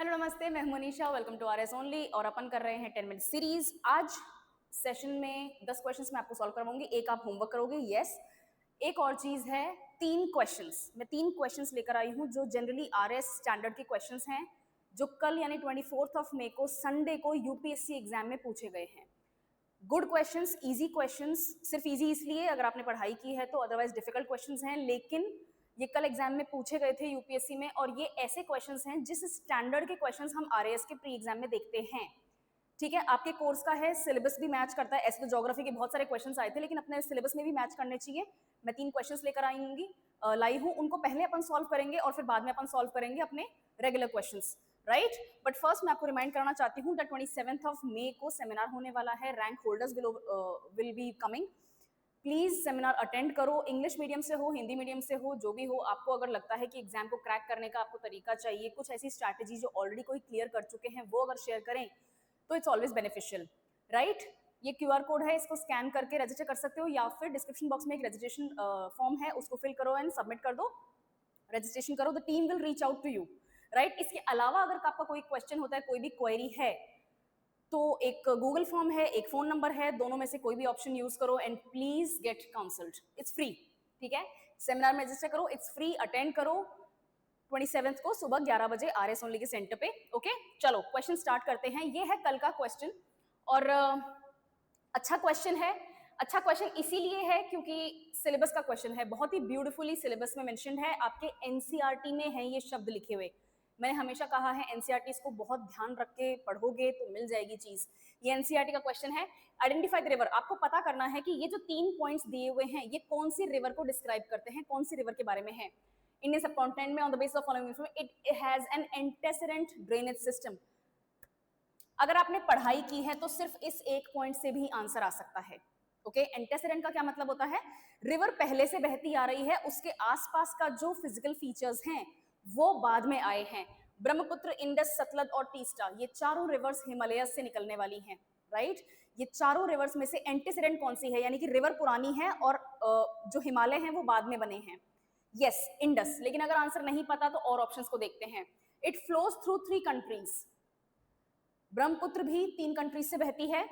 Hello नमस्ते, मैं हूं Manisha. Welcome to RS only. और अपन कर रहे हैं 10 मिनट सीरीज। आज सेशन में 10 क्वेश्चंस मैं आपको सॉल्व करवाऊंगी, एक आप होमवर्क करोगे। यस, एक और चीज है, 3 क्वेश्चंस। मैं 3 क्वेश्चंस लेकर आई हूं जो जनरली आरएस स्टैंडर्ड के क्वेश्चंस हैं, जो कल यानी 24 मई को संडे को यूपीएससी एग्जाम में पूछे गए हैं। Good questions, easy questions. सिर्फ इजी इसलिए अगर आपने पढ़ाई की है तो, अदरवाइज डिफिकल्ट क्वेश्चंस हैं, लेकिन ये कल एग्जाम में पूछे गए थे यूपीएससी में। और ये ऐसे क्वेश्चंस हैं जिस स्टैंडर्ड के क्वेश्चंस हम आरएएस के प्री एग्जाम में देखते हैं। ठीक है, आपके कोर्स का है, सिलेबस भी मैच करता है। ऐसे तो ज्योग्राफी के बहुत सारे क्वेश्चंस आए थे, लेकिन अपने सिलेबस में भी मैच करने चाहिए। मैं 3 क्वेश्चंस लेकर लाई हूँ, उनको पहले अपन सॉल्व करेंगे और फिर बाद में अपन सॉल्व करेंगे अपने regular questions, right. But first मैं आपको रिमाइंड करना चाहती हूँ दैट 27 मई को सेमिनार होने वाला है। Rank holders will be coming. Please seminar attend करो। इंग्लिश मीडियम से हो, हिंदी मीडियम से हो, जो भी हो, आपको अगर लगता है कि एग्जाम को क्रैक करने का आपको तरीका चाहिए, कुछ ऐसी स्ट्रैटेजी जो ऑलरेडी कोई क्लियर कर चुके हैं वो अगर शेयर करें तो इट्स ऑलवेज बेनिफिशियल, राइट। ये क्यूआर कोड है, इसको स्कैन करके रजिस्टर कर सकते हो, या फिर डिस्क्रिप्शन बॉक्स में एक रजिस्ट्रेशन फॉर्म है, उसको फिल करो एंड सबमिट कर दो, रजिस्ट्रेशन करो। The team will reach out to you, right. इसके अलावा अगर आपका कोई क्वेश्चन होता है, कोई भी क्वेरी है, तो एक गूगल फॉर्म है, एक फोन नंबर है, दोनों में से कोई भी ऑप्शन यूज करो and please get counselled. It's free, ठीक है। सेमिनार में रजिस्टर करो, इट्स फ्री, अटेंड करो 27 को सुबह 11 बजे आरएस ओनली के सेंटर पे। ओके, चलो क्वेश्चन स्टार्ट करते हैं। ये है कल का क्वेश्चन और अच्छा क्वेश्चन है। अच्छा क्वेश्चन इसीलिए है क्योंकि सिलेबस का क्वेश्चन है, बहुत ही ब्यूटीफुली सिलेबस में मेंशन्ड है, आपके एनसीईआरटी में है ये शब्द लिखे हुए। मैंने हमेशा कहा है एनसीईआरटी को बहुत ध्यान रख के पढ़ोगे तो मिल जाएगी चीज। ये एनसीईआरटी का क्वेश्चन है। Identify the river. आपको पता करना है कि ये जो 3 पॉइंट्स दिए हुए हैं ये कौन सी रिवर को डिस्क्राइब करते हैं, कौन सी रिवर के बारे में है। इंडियन सब कॉन्टिनेंट में on the basis of following information it has an antecedent drainage system. अगर आपने पढ़ाई की है तो सिर्फ इस एक पॉइंट से भी आंसर आ सकता है। ओके, एंटेसेडेंट का क्या मतलब होता है? रिवर पहले से बहती आ रही है, उसके आसपास का जो फिजिकल फीचर्स हैं वो बाद में आए हैं। ब्रह्मपुत्र, इंडस, सतलज और तीस्ता, ये चारों रिवर्स हिमालयस से निकलने वाली हैं, राइट। ये चारों रिवर्स में से एंटीसीडेंट कौन सी है, यानी कि रिवर पुरानी है और जो हिमालय हैं वो बाद में बने हैं। Yes, Indus. लेकिन अगर आंसर नहीं पता तो और ऑप्शंस को देखते हैं। It flows through 3 countries. Brahmaputra भी 3 कंट्रीज से बहती है।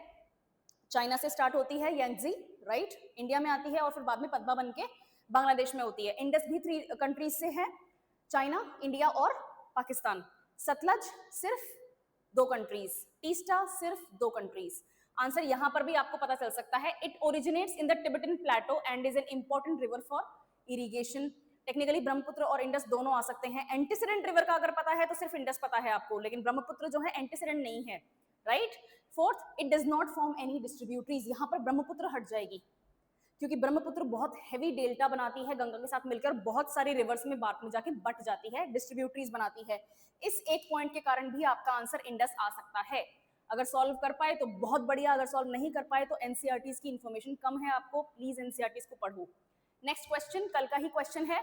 चाइना से स्टार्ट होती है यांगजी, राइट, इंडिया में आती है और फिर बाद में पद्मा बन के बांग्लादेश में होती है। इंडस भी 3 कंट्रीज से है, चाइना, इंडिया और पाकिस्तान। सतलज सिर्फ 2 कंट्रीज, तीस्ता सिर्फ 2 कंट्रीज। आंसर यहां पर भी आपको पता चल सकता है। It originates in the Tibetan plateau and is an important river for irrigation. Technically Brahmaputra और इंडस दोनों आ सकते हैं। एंटीसीडेंट रिवर का अगर पता है तो सिर्फ इंडस पता है आपको, लेकिन ब्रह्मपुत्र जो है एंटीसीडेंट नहीं है, right. Fourth, it does not form any distributaries. यहां पर ब्रह्मपुत्र हट जाएगी क्योंकि ब्रह्मपुत्र बहुत हैवी डेल्टा बनाती है, गंगा के साथ मिलकर बहुत सारी रिवर्स में बाद में जाके बट जाती है, डिस्ट्रीब्यूटरीज बनाती है। इस एक पॉइंट के कारण भी आपका आंसर इंडस आ सकता है। अगर सॉल्व कर पाए तो बहुत बढ़िया, अगर सॉल्व नहीं कर पाए तो एनसीईआरटी की इंफॉर्मेशन कम है आपको, प्लीज एनसीईआरटी को पढ़ो। नेक्स्ट क्वेश्चन कल का ही क्वेश्चन है।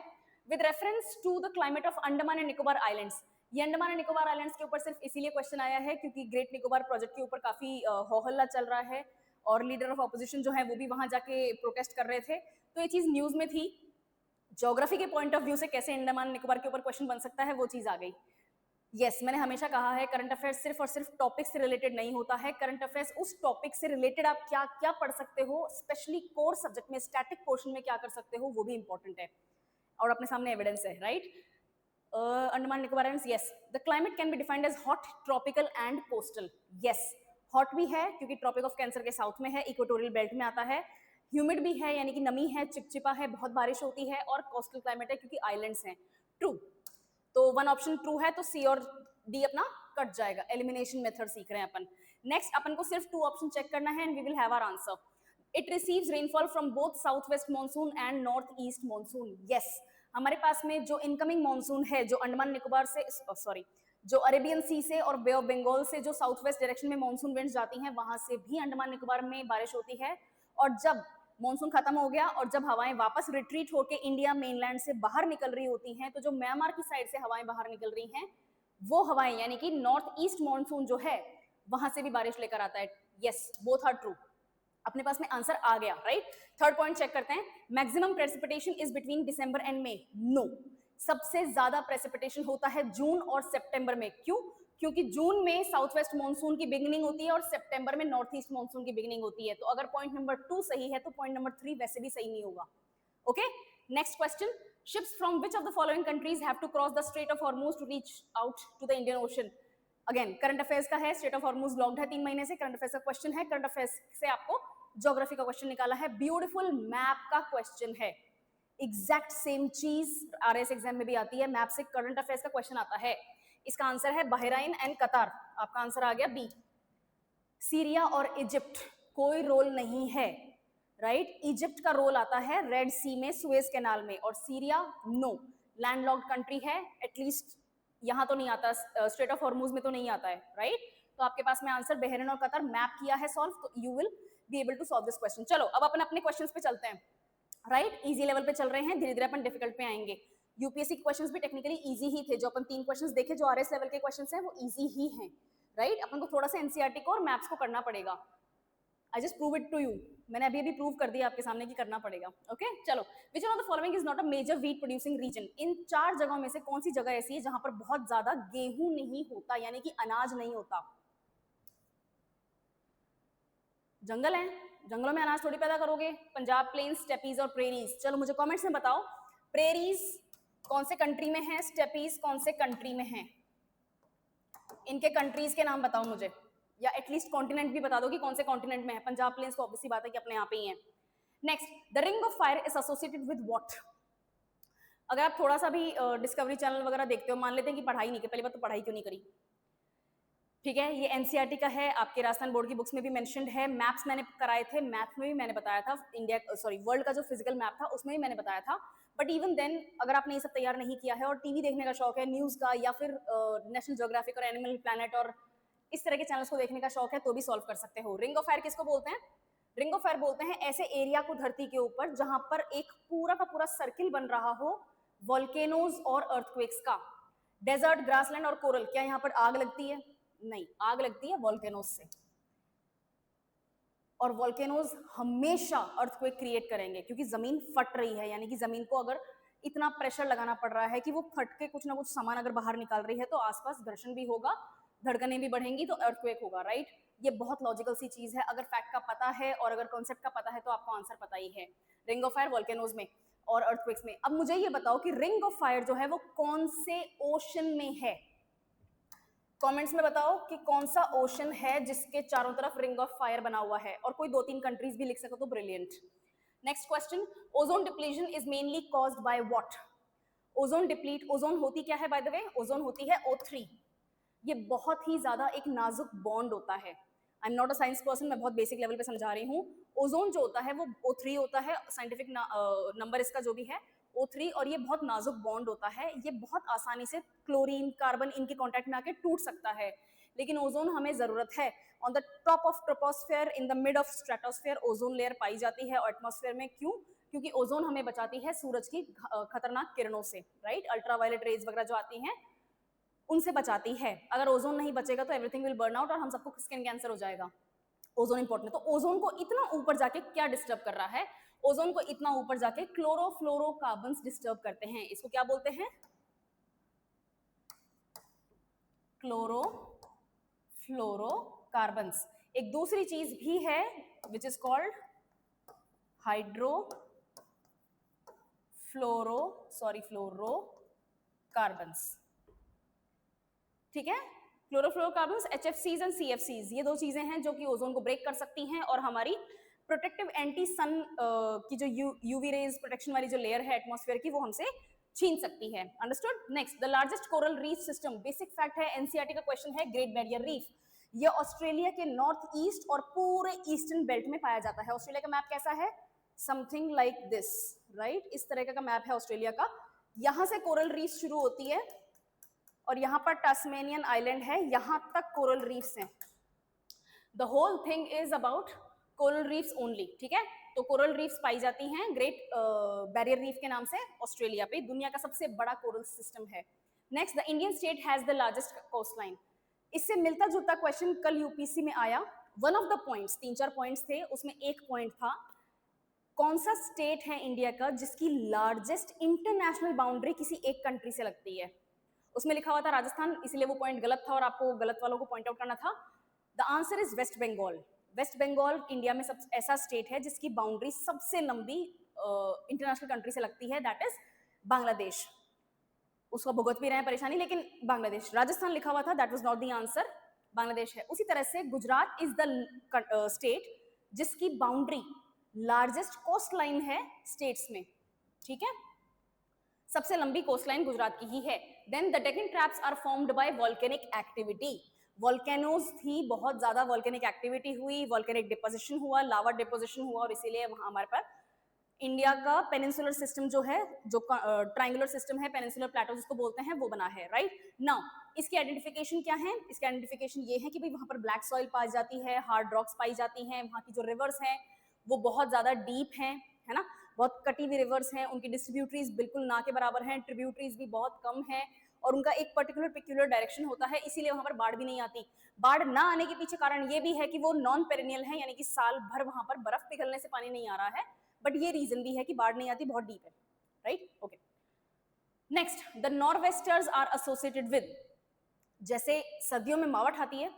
With reference to the climate of Andaman and Nicobar islands. ये अंडमान एंड निकोबार आइलैंड्स के ऊपर सिर्फ इसीलिए क्वेश्चन आया है क्योंकि ग्रेट निकोबार प्रोजेक्ट के ऊपर काफी हो हल्ला चल रहा है और लीडर ऑफ ऑपोजिशन जो है वो भी वहां जाके प्रोटेस्ट कर रहे थे, तो ये चीज न्यूज में थी। ज्योग्राफी के पॉइंट ऑफ व्यू से कैसे अंडमान निकोबार के ऊपर क्वेश्चन बन सकता है वो चीज आ गई। यस, मैंने हमेशा कहा है करंट अफेयर्स सिर्फ और सिर्फ टॉपिक से रिलेटेड नहीं होता है। करंट अफेयर्स उस टॉपिक से रिलेटेड आप क्या क्या पढ़ सकते हो, स्पेशली कोर सब्जेक्ट में स्टैटिक पोर्शन में क्या कर सकते हो, वो भी इंपॉर्टेंट है और अपने सामने एविडेंस है, right. Andaman Nicobar islands, yes, the climate can be defined as hot, tropical and coastal. Yes, hot भी है क्योंकि ट्रॉपिक ऑफ कैंसर के साउथ में है, इक्वेटोरियल बेल्ट में आता है। ह्यूमिड भी है यानी कि नमी है, चिपचिपा है, बहुत बारिश होती है, और कोस्टल क्लाइमेट है क्योंकि आइलैंड्स हैं। ट्रू, तो 1 ऑप्शन ट्रू है, तो सी और डी अपना कट जाएगा। एलिमिनेशन मेथड सीख रहे हैं अपन। नेक्स्ट अपन को सिर्फ 2 ऑप्शन चेक करना है and we will have our answer. It receives rainfall from both south west monsoon and north east monsoon. Yes, हमारे पास में जो इनकमिंग मानसून है, जो अंडमान निकोबार से, सॉरी, जो अरेबियन सी से और बे ऑफ बंगाल से जो साउथ वेस्ट डायरेक्शन में मानसून विंड्स जाती हैं, वहां से भी अंडमान निकोबार में बारिश होती है। और जब मानसून खत्म हो गया और जब हवाएं वापस रिट्रीट होकर इंडिया मेनलैंड से बाहर निकल रही होती हैं, तो जो म्यांमार की साइड से हवाएं बाहर निकल रही हैं, वो हवाएं यानी कि नॉर्थ ईस्ट मानसून जो है वहां से भी बारिश लेकर आता है। Yes, both are true. अपने पास में आंसर आ गया, राइट। थर्ड पॉइंट चेक करते हैं। Maximum precipitation is between December and May. No, सबसे ज्यादा प्रेसिपिटेशन होता है जून और सितंबर में। क्यों? क्योंकि जून में साउथ वेस्ट मानसून की बिगिनिंग होती है और सितंबर में नॉर्थ ईस्ट मानसून की बिगिनिंग होती है। तो अगर पॉइंट नंबर 2 सही है तो पॉइंट नंबर 3 वैसे भी सही नहीं होगा। Okay, next question, ships from which of the following countries have to cross the Strait of Hormuz to reach out to the Indian Ocean? Again current affairs का है, स्टेट ऑफ हॉर्मूज लॉक्ड है 3 महीने से, current affairs का question है, current affairs से आपको geography का क्वेश्चन निकाला है, ब्यूटीफुल मैप का क्वेश्चन है, एग्जैक्ट सेम चीज आरएस एग्जाम में भी आती है, मैप से करंट अफेयर्स का क्वेश्चन आता है। इसका आंसर है बहरीन एंड कतार, आपका आंसर आ गया बी। सीरिया और इजिप्ट कोई रोल नहीं है, राइट? इजिप्ट का रोल आता है रेड सी में, सुएज कैनाल में, और सीरिया नो, लैंडलॉक्ड कंट्री है, एटलीस्ट यहां तो नहीं आता, स्ट्रेट ऑफ हॉर्मूज में तो नहीं आता है, राइट? तो आपके पास में आंसर बहरीन और कतर मैप किया है सॉल्व, तो you will be able to solve this question. चलो अब अपन अपने क्वेश्चंस पे चलते हैं, राइट? इजी लेवल पे चल रहे हैं, धीरे धीरे अपन डिफिकल्ट पे आएंगे। यूपीएससी के क्वेश्चंस भी टेक्निकली इजी ही थे, जो अपन 3 क्वेश्चंस देखे जो आरएस लेवल के क्वेश्चंस हैं वो इजी ही हैं, राइट? अपन को थोड़ा सा एनसीईआरटी को और मैथ्स को करना पड़ेगा। I just prove it to you, मैंने अभी प्रूव कर दिया आपके सामने कि करना पड़ेगा। ओके, चलो, which one of the following is not a major wheat producing region? इन 4 जगहों में से कौन सी जगह ऐसी है जहां पर बहुत ज्यादा गेहूं नहीं होता, यानी कि अनाज नहीं होता? जंगल है, जंगलों में अनाज थोड़ी पैदा करोगे। पंजाब प्लेन्स, स्टेपीज और प्रेरीज। चलो मुझे कमेंट्स में बताओ, प्रेरीज कौन से कंट्री में है, स्टेपीज कौन से कंट्री में है? इनके कंट्रीज के नाम बताओ मुझे, या एटलीस्ट कॉन्टिनेंट भी बता दो कि कौन से कॉन्टिनेंट में है। पंजाब प्लेन्स तो ऑब्वियसली बात है कि अपने यहाँ पे ही है। Next, the ring of fire is associated with what? अगर आप थोड़ा सा भी डिस्कवरी चैनल वगैरह देखते हो, मान लेते हैं कि पढ़ाई नहीं की, पहली बात तो पढ़ाई क्यों नहीं करी, ठीक है? ये एनसीईआरटी का है, आपके राजस्थान बोर्ड की बुक्स में भी मेंशन्ड है, मैप्स मैंने कराए थे, मैथ में भी मैंने बताया था, इंडिया सॉरी वर्ल्ड का जो फिजिकल मैप था उसमें भी मैंने बताया था। बट इवन देन अगर आपने ये सब तैयार नहीं किया है और टीवी देखने का शौक है, न्यूज का, या फिर नेशनल ज्योग्राफिक और एनिमल प्लैनेट और इस तरह के चैनल्स को देखने का शौक है, तो भी सॉल्व कर सकते हो। रिंग ऑफ फायर किसको बोलते हैं? रिंग ऑफ फायर बोलते हैं ऐसे एरिया को धरती के ऊपर जहां पर एक पूरा का पूरा सर्किल बन रहा हो वोल्केनोज और अर्थक्वेक्स का। डेजर्ट, ग्रासलैंड और कोरल, क्या यहाँ पर आग लगती है? नहीं, आग लगती है वोल्केनोज से, और वोल्केनोज हमेशा अर्थक्वेक क्रिएट करेंगे क्योंकि जमीन फट रही है, यानी कि जमीन को अगर इतना प्रेशर लगाना पड़ रहा है कि वो फट के कुछ ना कुछ सामान अगर बाहर निकाल रही है, तो आसपास घर्षण भी होगा, धड़कनें भी बढ़ेंगी, तो अर्थक्वेक होगा, राइट? ये बहुत लॉजिकल सी चीज है, अगर फैक्ट का पता है और अगर कॉन्सेप्ट का पता है तो आपको आंसर पता ही है। रिंग ऑफ फायर वोल्केनोज में और अर्थक्वेक्स में। अब मुझे ये बताओ कि रिंग ऑफ फायर जो है वो कौन से ओशन में है? कमेंट्स में बताओ कि कौन सा ओशन है जिसके चारों तरफ रिंग ऑफ फायर बना हुआ है, और कोई 2-3 कंट्रीज भी लिख सको तो brilliant. Next question, ozone depletion is mainly caused by what? Ozone deplete, ozone होती क्या है बाय द वे? ओजोन होती है O3। ये बहुत ही ज्यादा एक नाजुक बॉन्ड होता है। I am not a science person, मैं बहुत बेसिक लेवल पे समझा रही हूँ। ओजोन जो होता है वो O3 होता है, साइंटिफिक नंबर इसका जो भी है O3, और ये बहुत नाजुक बॉन्ड होता है, ये बहुत आसानी से क्लोरीन, कार्बन इनके कांटेक्ट में आके टूट सकता है, लेकिन ओजोन हमें जरूरत है। On the top of troposphere, in the mid of stratosphere ozone layer पाई जाती है एटमॉस्फेयर में। क्यों? क्योंकि ओजोन हमें बचाती है सूरज की खतरनाक किरणों से, राइट? अल्ट्रावायलेट रेज वगैरह जो आती हैं उनसे बचाती है। अगर ओजोन नहीं बचेगा तो एवरीथिंग विल बर्न आउट और हम सबको स्किन कैंसर हो जाएगा। ओजोन इंपॉर्टेंट है। तो ओजोन को इतना ऊपर जाके क्या डिस्टर्ब कर रहा है? ओजोन को इतना ऊपर जाके क्लोरोफ्लोरोकार्बन्स डिस्टर्ब करते हैं। इसको क्या बोलते हैं? क्लोरोफ्लोरोकार्बन्स। एक दूसरी चीज भी है विच इज कॉल्ड फ्लोरोकार्बन्स, ठीक है? क्लोरोफ्लोरोकार्बन्स, HFCs एंड CFCs, ये 2 चीजें हैं जो कि ओजोन को ब्रेक कर सकती हैं और हमारी प्रोटेक्टिव एंटी सन की जो यूवी रेज प्रोटेक्शन वाली जो लेयर है एटमॉस्फेयर की, वो हमसे छीन सकती है। Understood? Next, the largest coral reef system, basic fact है, एनसीईआरटी का क्वेश्चन है, ग्रेट बैरियर रीफ। ये ऑस्ट्रेलिया के नॉर्थ ईस्ट और पूरे ईस्टर्न बेल्ट में पाया जाता है। ऑस्ट्रेलिया का मैप कैसा है? Something like this, right? इस तरह का मैप है ऑस्ट्रेलिया का। यहां से कोरल रीफ शुरू होती है और यहाँ पर टास्मेनियन आइलैंड है, यहाँ तक कोरल रीफ्स हैं। The whole thing is about coral reefs only, ठीक है? तो कोरल रीफ्स पाई जाती हैं ग्रेट बैरियर रीफ के नाम से ऑस्ट्रेलिया पे, दुनिया का सबसे बड़ा कोरल सिस्टम है। Next, the Indian state has the largest coast line. इससे मिलता जुलता क्वेश्चन कल यूपीसी में आया। One of the points, 3-4 points थे, उसमें एक पॉइंट था कौन सा स्टेट है इंडिया का जिसकी लार्जेस्ट इंटरनेशनल बाउंड्री किसी एक कंट्री से लगती है? उसमें लिखा हुआ था राजस्थान, इसलिए वो पॉइंट गलत था और आपको गलत वालों को पॉइंट आउट करना था। The answer is West Bengal. West Bengal India में सब ऐसा स्टेट है जिसकी बाउंड्री सबसे लंबी इंटरनेशनल कंट्री से लगती है, दैट इज बांग्लादेश। उसको भुगत भी रहे हैं परेशानी, लेकिन बांग्लादेश। राजस्थान लिखा हुआ था, that was not the answer, Bangladesh है। उसी तरह से गुजरात इज द स्टेट जिसकी बाउंड्री लार्जेस्ट कोस्ट लाइन है स्टेट्स में, ठीक है, सबसे लंबी कोस्ट लाइन गुजरात की ही है। Then the Deccan traps are formed by volcanic activity. Volcanoes थी, बहुत ज्यादा वोल्केनिक एक्टिविटी हुई, वोल्केनिक डिपोजिशन हुआ, लावा डिपोजिशन हुआ, और इसीलिए वहां हमारे पास इंडिया का पेनिनसुलर सिस्टम जो है, जो ट्रायंगुलर सिस्टम है, पेनिनसुलर प्लेटो जिसको बोलते हैं, वो बना है, राइट। नाउ इसकी आइडेंटिफिकेशन क्या है? इसकी आइडेंटिफिकेशन ये है कि भाई वहां पर ब्लैक सॉइल पाई जाती है, हार्ड रॉक्स पाई जाती हैं, वहां की जो रिवर्स हैं वो बहुत ज्यादा डीप हैं, है ना, बहुत कटी हुई रिवर्स हैं, उनकी डिस्ट्रीब्यूटरीज बिल्कुल ना के बराबर हैं, ट्रिब्यूटरीज भी बहुत कम है, और उनका एक पर्टिकुलर पिक्यूलर डायरेक्शन होता है, इसीलिए वहां पर बाढ़ भी नहीं आती। बाढ़ ना आने के पीछे कारण ये भी है कि वो नॉन पेरिनियल है, यानी कि साल भर वहां पर बर्फ पिघलने से पानी नहीं आ रहा है, बट ये रीजन भी है कि बाढ़ नहीं आती, बहुत डीप है, right. Okay, next, the norwesters are associated with, जैसे सर्दियों में मावठ आती है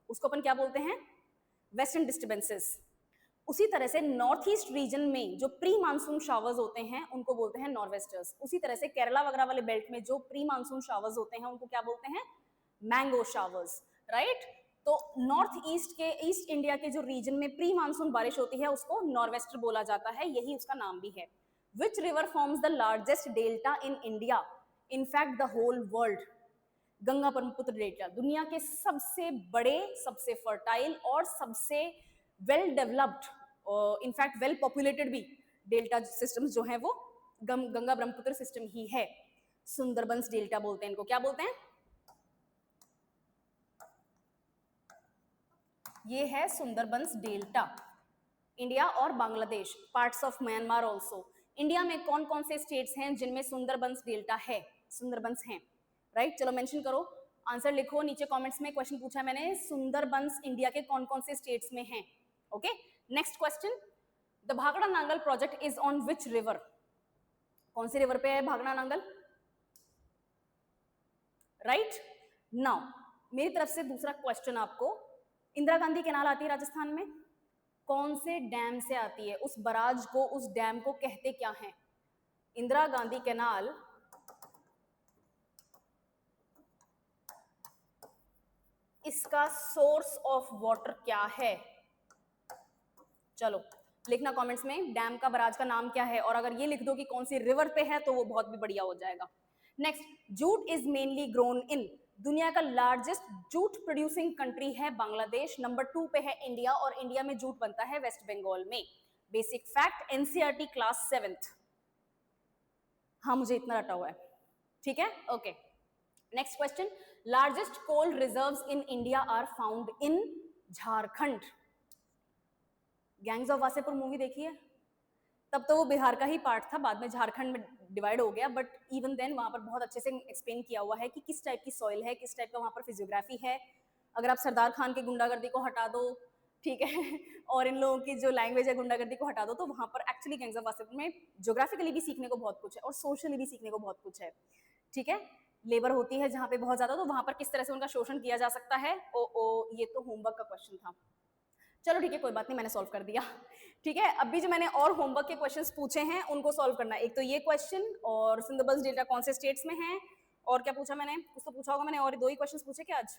उसको अपन क्या बोलते हैं? Western disturbances. उसी तरह से नॉर्थ ईस्ट रीजन में जो प्री मानसून शावर्स होते हैं उनको बोलते हैं नॉर्वेस्टर्स। उसी तरह से केरला वगैरह वाले बेल्ट में जो प्री मानसून शावर्स होते हैं उनको क्या बोलते हैं? Mango showers, right. तो नॉर्थ ईस्ट के, ईस्ट इंडिया के जो रीजन में प्री मानसून बारिश होती है उसको नॉर्वेस्टर बोला जाता है, यही उसका नाम भी है। Which river forms the largest delta in India, in fact the whole world? Ganga Brahmaputra delta, दुनिया के सबसे बड़े, सबसे फर्टाइल और सबसे well developed, in fact well populated भी डेल्टा सिस्टम्स जो हैं वो गंगा ब्रह्मपुत्र सिस्टम ही है। सुंदरबंस डेल्टा बोलते हैं इनको, क्या बोलते हैं? ये है सुंदरबंस डेल्टा। इंडिया और Bangladesh, parts of Myanmar also. India में कौन कौन से स्टेट्स हैं जिनमें सुंदरबंस डेल्टा है, सुंदरबंस हैं, राइट। चलो मेंशन करो, आंसर लिखो नीचे कमेंट्स में। क्वेश्चन पूछा मैंने, सुंदरबंस इंडिया के कौन कौन से स्टेट्स में हैं। Okay, next question, the Bhakra Nangal project is on which river? कौन सी रिवर पे है भाखड़ा नांगल, राइट। नाउ मेरी तरफ से दूसरा क्वेश्चन आपको, इंदिरा गांधी कैनाल आती है राजस्थान में, कौन से डैम से आती है? उस बराज को, उस डैम को कहते क्या है? इंदिरा गांधी कैनाल इसका सोर्स ऑफ वाटर क्या है? चलो लिखना कमेंट्स में, डैम का, बराज का नाम क्या है, और अगर ये लिख दो कि कौन सी रिवर पे है तो वो बहुत भी बढ़िया हो जाएगा। Next, jute is mainly grown in, दुनिया का लार्जेस्ट जूट प्रोड्यूसिंग कंट्री है बांग्लादेश, नंबर 2 पे है इंडिया, और इंडिया में जूट बनता है वेस्ट बंगाल में। Basic fact, NCERT class 7th। हाँ मुझे इतना रटा हुआ है, ठीक है, okay. Next question, largest coal reserves in India are found in Jharkhand. Gangs of Wasseypur movie देखी है? तब तो वो बिहार का ही पार्ट था, बाद में झारखंड में डिवाइड हो गया, बट इवन देन वहां पर बहुत अच्छे से एक्सप्लेन किया हुआ है कि किस टाइप की सॉइल है, किस टाइप का वहां पर फिजियोग्राफी है। अगर आप सरदार खान की गुंडागर्दी को हटा दो, ठीक है, और इन लोगों की जो लैंग्वेज है गुंडागर्दी को हटा दो, तो वहां पर एक्चुअली गैंग्स ऑफ वासेपुर में ज्योग्राफिकली भी सीखने को बहुत कुछ है और सोशली भी सीखने को बहुत कुछ है, ठीक है। लेबर होती है जहाँ पे बहुत ज्यादा, तो वहां पर किस तरह से उनका शोषण किया जा सकता है। ये तो होमवर्क का क्वेश्चन था, चलो ठीक है कोई बात नहीं, मैंने सॉल्व कर दिया, ठीक है। अभी जो मैंने और होमवर्क के क्वेश्चंस पूछे हैं उनको सॉल्व करना है। एक तो ये क्वेश्चन, और सुंदरबंस डेल्टा कौन से स्टेट्स में है, और क्या पूछा मैंने, कुछ तो पूछा होगा मैंने, और 2 ही क्वेश्चंस पूछे क्या आज?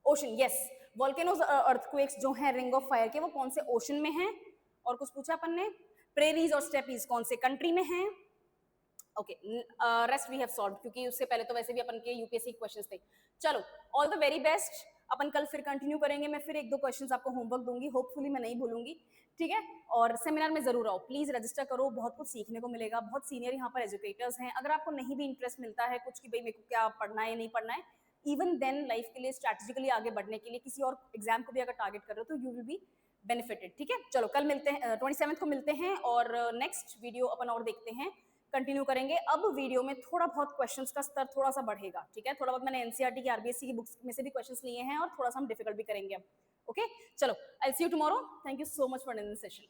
ओशन, यस, वोल्केनोज अर्थक्वेक्स जो हैं रिंग ऑफ फायर के, वो कौन से ओशन में हैं, और कुछ पूछा अपन ने, प्रेरीज और स्टेपीज कौन से कंट्री में हैं। Okay, rest we have solve, क्योंकि उससे पहले तो वैसे भी अपन के यूपीएससी क्वेश्चंस थे। चलो ऑल द वेरी बेस्ट, अपन कल फिर कंटिन्यू करेंगे, मैं फिर 1-2 क्वेश्चंस आपको होमवर्क दूंगी, होपफुली मैं नहीं भूलूंगी, ठीक है। और सेमिनार में जरूर आओ, प्लीज रजिस्टर करो, बहुत कुछ सीखने को मिलेगा, बहुत सीनियर यहाँ पर एजुकेटर्स हैं। अगर आपको नहीं भी इंटरेस्ट मिलता है कुछ कि भाई मेरे को क्या पढ़ना है नहीं पढ़ना है, इवन देन लाइफ के लिए स्ट्रैटेजिकली आगे बढ़ने के लिए किसी और एग्जाम को भी अगर टारगेट कर रहे हो तो यू विल बी बेनिफिटेड, ठीक है। चलो कल मिलते हैं, 27 को मिलते हैं, और नेक्स्ट वीडियो अपन और देखते हैं, कंटिन्यू करेंगे। अब वीडियो में थोड़ा बहुत क्वेश्चंस का स्तर थोड़ा सा बढ़ेगा, ठीक है। थोड़ा बहुत मैंने एनसीईआरटी की, आरबीएससी की बुक्स में से भी क्वेश्चंस लिए हैं, और थोड़ा सा हम डिफिकल्ट भी करेंगे अब, ओके। चलो I see you tomorrow, thank you so much for this session.